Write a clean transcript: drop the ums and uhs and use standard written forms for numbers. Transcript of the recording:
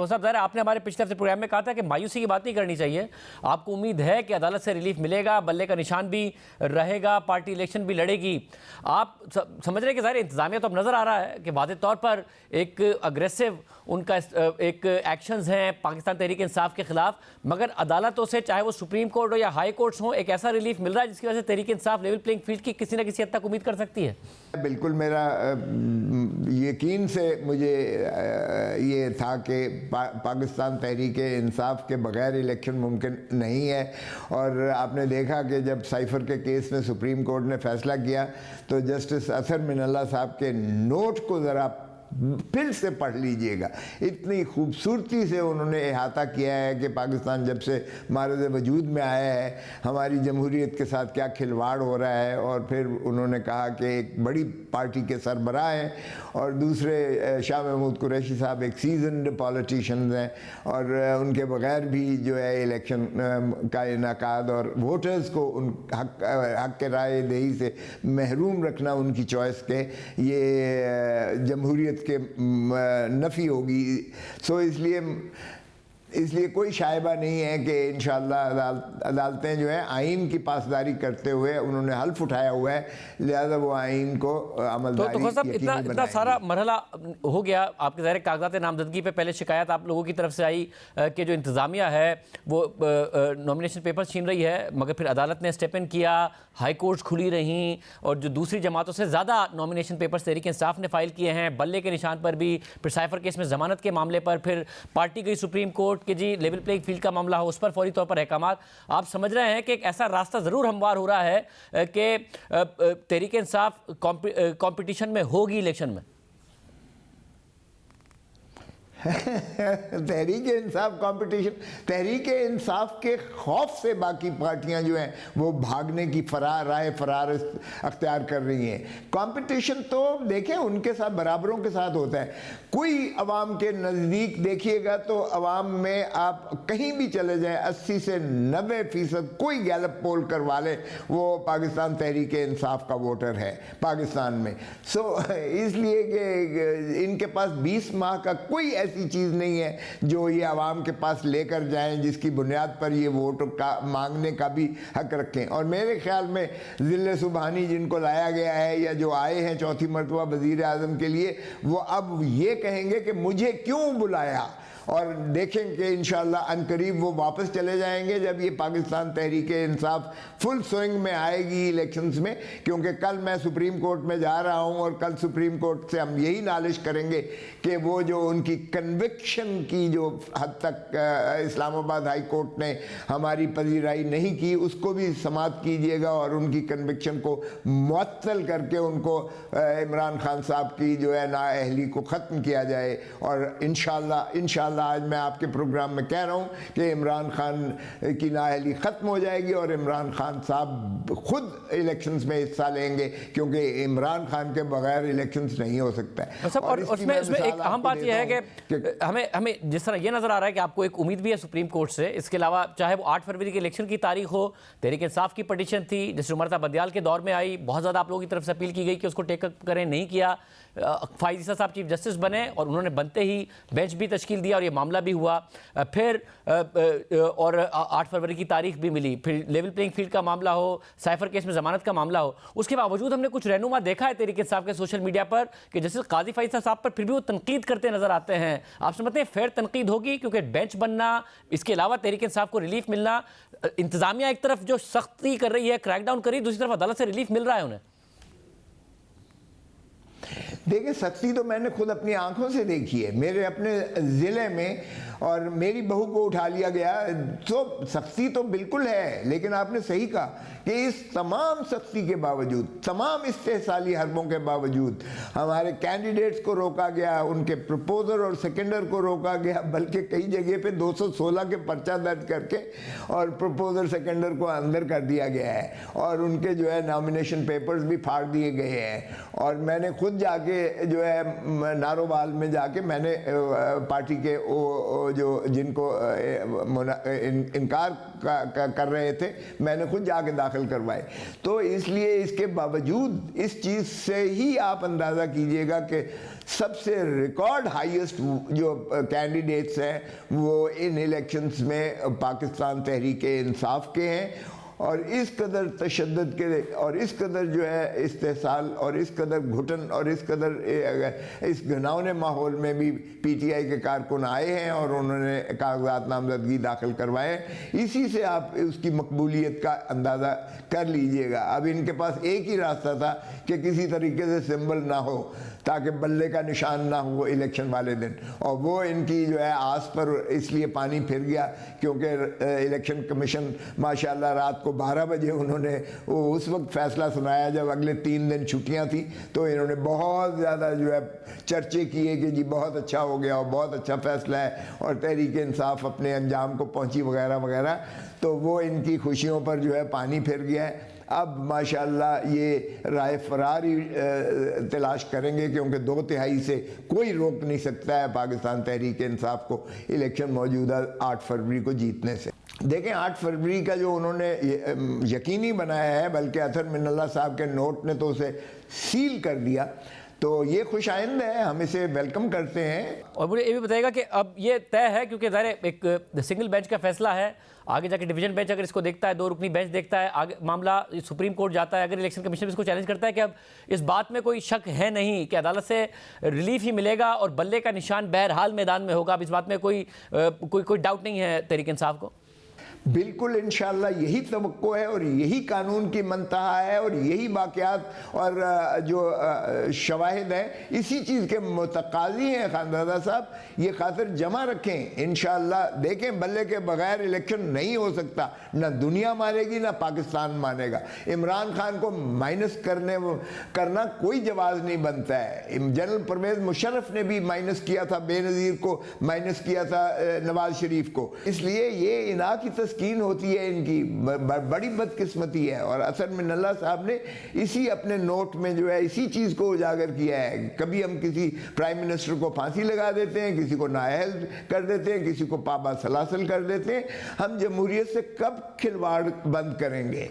صاحب ظاہر ہے آپ نے ہمارے پچھلے ہفتے پروگرام میں کہا تھا کہ مایوسی کی بات نہیں کرنی چاہیے، آپ کو امید ہے کہ عدالت سے ریلیف ملے گا، بلے کا نشان بھی رہے گا، پارٹی الیکشن بھی لڑے گی. آپ سمجھ رہے ہیں کہ ظاہر انتظامیہ تو اب نظر آ رہا ہے کہ واضح طور پر ایک اگریسو ان کا ایک ایکشنز ہیں پاکستان تحریک انصاف کے خلاف، مگر عدالتوں سے چاہے وہ سپریم کورٹ ہو یا ہائی کورٹس ہوں ایک ایسا ریلیف مل رہا ہے جس کی وجہ سے Tehreek Insaf level playing field کی کسی نہ کسی حد تک امید کر سکتی ہے؟ بالکل میرا یقین سے مجھے یہ تھا کہ پاکستان تحریک انصاف کے بغیر الیکشن ممکن نہیں ہے. اور آپ نے دیکھا کہ جب سائفر کے کیس میں سپریم کورٹ نے فیصلہ کیا تو جسٹس اظہر من اللہ صاحب کے نوٹ کو ذرا پھر سے پڑھ لیجئے گا. اتنی خوبصورتی سے انہوں نے احاطہ کیا ہے کہ پاکستان جب سے معرض وجود میں آیا ہے ہماری جمہوریت کے ساتھ کیا کھلواڑ ہو رہا ہے. اور پھر انہوں نے کہا کہ ایک بڑی پارٹی کے سربراہ ہیں اور دوسرے شاہ محمود قریشی صاحب ایک سیزنڈ پالیٹیشنز ہیں اور ان کے بغیر بھی جو ہے الیکشن کا انعقاد اور ووٹرز کو ان حق کے رائے دہی سے محروم رکھنا ان کی چوائس کے یہ جمہوریت کے نفی ہوگی. سو اس لیے کوئی شائبہ نہیں ہے کہ انشاءاللہ عدالتیں جو ہیں آئین کی پاسداری کرتے ہوئے انہوں نے حلف اٹھایا ہوا ہے لہذا وہ آئین کو عملداری یقینی بنائیں گے. اتنا سارا مرحلہ ہو گیا آپ کے ظاہر کاغذات نامزدگی پہ پہلے شکایت آپ لوگوں کی طرف سے آئی کہ جو انتظامیہ ہے وہ نومینیشن پیپرز چھین رہی ہے، مگر پھر عدالت نے اسٹیپ ان کیا، ہائی کورٹس کھلی رہیں اور جو دوسری جماعتوں سے زیادہ نومینیشن پیپرز تحریک انصاف نے فائل کیے ہیں، بلے کے نشان پر بھی، پھر سائفر کیس میں ضمانت کے معاملے پر، پھر پارٹی گئی سپریم کورٹ کہ جی لیول پلینگ فیلڈ کا معاملہ ہو اس پر فوری طور پر احکامات. آپ سمجھ رہے ہیں کہ ایک ایسا راستہ ضرور ہموار ہو رہا ہے کہ تحریک انصاف کمپٹیشن میں ہوگی الیکشن میں؟ تحریک انصاف کمپٹیشن، تحریک انصاف کے خوف سے باقی پارٹیاں جو ہیں وہ بھاگنے کی راہ فرار اختیار کر رہی ہیں. کمپٹیشن تو دیکھیں ان کے ساتھ برابروں کے ساتھ ہوتا ہے. کوئی عوام کے نزدیک دیکھیے گا تو عوام میں آپ کہیں بھی چلے جائیں 80 سے 90% کوئی گیلپ پول کروا لے وہ پاکستان تحریک انصاف کا ووٹر ہے پاکستان میں. سو اس لیے کہ ان کے پاس 20 ماہ کا کوئی ایسی چیز نہیں ہے جو یہ عوام کے پاس لے کر جائیں جس کی بنیاد پر یہ ووٹ مانگنے کا بھی حق رکھیں. اور میرے خیال میں ذل سبحانی جن کو لایا گیا ہے یا جو آئے ہیں چوتھی مرتبہ وزیر اعظم کے لیے وہ اب یہ کہیں گے کہ مجھے کیوں بلایا، اور دیکھیں کہ انشاءاللہ عنقریب وہ واپس چلے جائیں گے جب یہ پاکستان تحریک انصاف فل سوئنگ میں آئے گی الیکشنز میں. کیونکہ کل میں سپریم کورٹ میں جا رہا ہوں اور کل سپریم کورٹ سے ہم یہی نالش کریں گے کہ وہ جو ان کی کنوکشن کی جو حد تک اسلام آباد ہائی کورٹ نے ہماری پذیرائی نہیں کی اس کو بھی سماعت کیجئے گا اور ان کی کنوکشن کو معطل کر کے ان کو عمران خان صاحب کی جو ہے نااہلی کو ختم کیا جائے. اور انشاءاللہ آج میں آپ کے پروگرام میں کہہ رہا ہوں کہ عمران خان کی نااہلی ختم ہو جائے گی اور عمران خان صاحب خود الیکشنز میں حصہ لیں گے کیونکہ عمران خان کے بغیر الیکشنز نہیں ہو سکتا ہے. اور اس میں ایک اہم بات یہ ہے کہ ہمیں جس طرح یہ نظر آ رہا ہے کہ آپ کو ایک امید بھی ہے سپریم کورٹ سے، اس کے علاوہ چاہے وہ 8 فروری کے الیکشن کی تاریخ ہو، تحریک انصاف کی پٹیشن تھی جس عمر بدیال کے دور میں آئی، بہت زیادہ آپ لوگوں کی طرف سے اپیل کی گئی کہ اس کو ٹیک اپ کریں، نہیں کیا. فائز عیسیٰ صاحب چیف جسٹس بنے اور انہوں نے بنتے ہی بینچ بھی تشکیل دیا اور یہ معاملہ بھی ہوا. پھر اور 8 فروری کی تاریخ بھی ملی، پھر لیول پلینگ فیلڈ کا معاملہ ہو، سائفر کیس میں ضمانت کا معاملہ ہو. اس کے باوجود ہم نے کچھ رہنما دیکھا ہے تحریک انصاف کے سوشل میڈیا پر کہ جیسے قاضی فائز عیسیٰ صاحب پر پھر بھی وہ تنقید کرتے نظر آتے ہیں. آپ سمجھتے ہیں فیئر تنقید ہوگی کیونکہ بینچ بننا، اس کے علاوہ تحریک انصاف کو ریلیف ملنا، انتظامیہ ایک طرف جو سختی کر رہی ہے، کریک ڈاؤن کر رہی ہے، دوسری طرف عدالت سے ریلیف مل رہا ہے انہیں؟ دیکھیں سختی تو میں نے خود اپنی آنکھوں سے دیکھی ہے میرے اپنے ضلع میں، اور میری بہو کو اٹھا لیا گیا. تو سختی تو بالکل ہے، لیکن آپ نے صحیح کہا کہ اس تمام سختی کے باوجود، تمام استحصالی حربوں کے باوجود ہمارے کینڈیڈیٹس کو روکا گیا، ان کے پروپوزر اور سیکنڈر کو روکا گیا، بلکہ کئی جگہ پہ 216 کے پرچہ درج کر کے اور پروپوزر سیکنڈر کو اندر کر دیا گیا ہے اور ان کے جو ہے نامینیشن پیپرز بھی پھاڑ دیے گئے ہیں. اور میں نے خود جا کے کے جو ہے نارووال میں جا کے میں نے پارٹی کے جو جن کو انکار کر رہے تھے میں نے خود جا کے داخل کروائے. تو اس لیے اس کے باوجود اس چیز سے ہی آپ اندازہ کیجئے گا کہ سب سے ریکارڈ ہائیسٹ جو کینڈیڈیٹس ہیں وہ ان الیکشنز میں پاکستان تحریک انصاف کے ہیں, اور اس قدر تشدد کے اور اس قدر جو ہے استحصال اور اس قدر گھٹن اور اس قدر اس گھناؤنے ماحول میں بھی پی ٹی آئی کے کارکن آئے ہیں اور انہوں نے کاغذات نامزدگی داخل کروائے. اسی سے آپ اس کی مقبولیت کا اندازہ کر لیجئے گا. اب ان کے پاس ایک ہی راستہ تھا کہ کسی طریقے سے سمبل نہ ہو تاکہ بلے کا نشان نہ ہو الیکشن والے دن, اور وہ ان کی جو ہے آس پر اس لیے پانی پھر گیا کیونکہ الیکشن کمیشن ماشاءاللہ رات کو 12 بجے انہوں نے اس وقت فیصلہ سنایا جب اگلے 3 دن چھٹیاں تھیں, تو انہوں نے بہت زیادہ جو ہے چرچے کیے کہ جی بہت اچھا ہو گیا اور بہت اچھا فیصلہ ہے اور تحریک انصاف اپنے انجام کو پہنچی وغیرہ وغیرہ. تو وہ ان کی خوشیوں پر جو ہے پانی پھر گیا ہے. اب ماشاءاللہ یہ رائے فرار ہی تلاش کریں گے کیونکہ 2/3 سے کوئی روک نہیں سکتا ہے پاکستان تحریک انصاف کو الیکشن موجودہ 8 فروری کو جیتنے سے. دیکھیں 8 فروری کا جو انہوں نے یقینی بنایا ہے, بلکہ اطہر من اللہ صاحب کے نوٹ نے تو اسے سیل کر دیا, تو یہ خوش آئند ہے, ہم اسے ویلکم کرتے ہیں. اور مجھے یہ بھی بتائے گا کہ اب یہ طے ہے کیونکہ ظاہر ایک سنگل بینچ کا فیصلہ ہے, آگے جا کے ڈویژن بینچ اگر اس کو دیکھتا ہے, 2 رکنی بینچ دیکھتا ہے, آگے معاملہ سپریم کورٹ جاتا ہے, اگر الیکشن کمیشن اس کو چیلنج کرتا ہے کہ اب اس بات میں کوئی شک ہے نہیں کہ عدالت سے ریلیف ہی ملے گا اور بلے کا نشان بہرحال میدان میں ہوگا, اب اس بات میں کوئی ڈاؤٹ نہیں ہے تحریک انصاف کو. بالکل انشاءاللہ یہی توقع ہے اور یہی قانون کی منتہا ہے اور یہی واقعات اور جو شواہد ہیں اسی چیز کے متقاضی ہیں. خاندازہ صاحب یہ خاطر جمع رکھیں, انشاءاللہ دیکھیں بلے کے بغیر الیکشن نہیں ہو سکتا, نہ دنیا مانے گی نہ پاکستان مانے گا. عمران خان کو مائنس کرنا کوئی جواز نہیں بنتا ہے. جنرل پرویز مشرف نے بھی مائنس کیا تھا, بے نظیر کو مائنس کیا تھا, نواز شریف کو. اس لیے یہ انہا کی تسکین ہوتی ہے ان کی, بڑی بدقسمتی ہے. اور اطہر من اللہ صاحب نے اسی اپنے نوٹ میں جو ہے اسی چیز کو اجاگر کیا ہے. کبھی ہم کسی پرائم منسٹر کو پھانسی لگا دیتے ہیں, کسی کو نااہل کر دیتے ہیں, کسی کو پابند سلاسل کر دیتے ہیں. ہم جمہوریت سے کب کھلواڑ بند کریں گے؟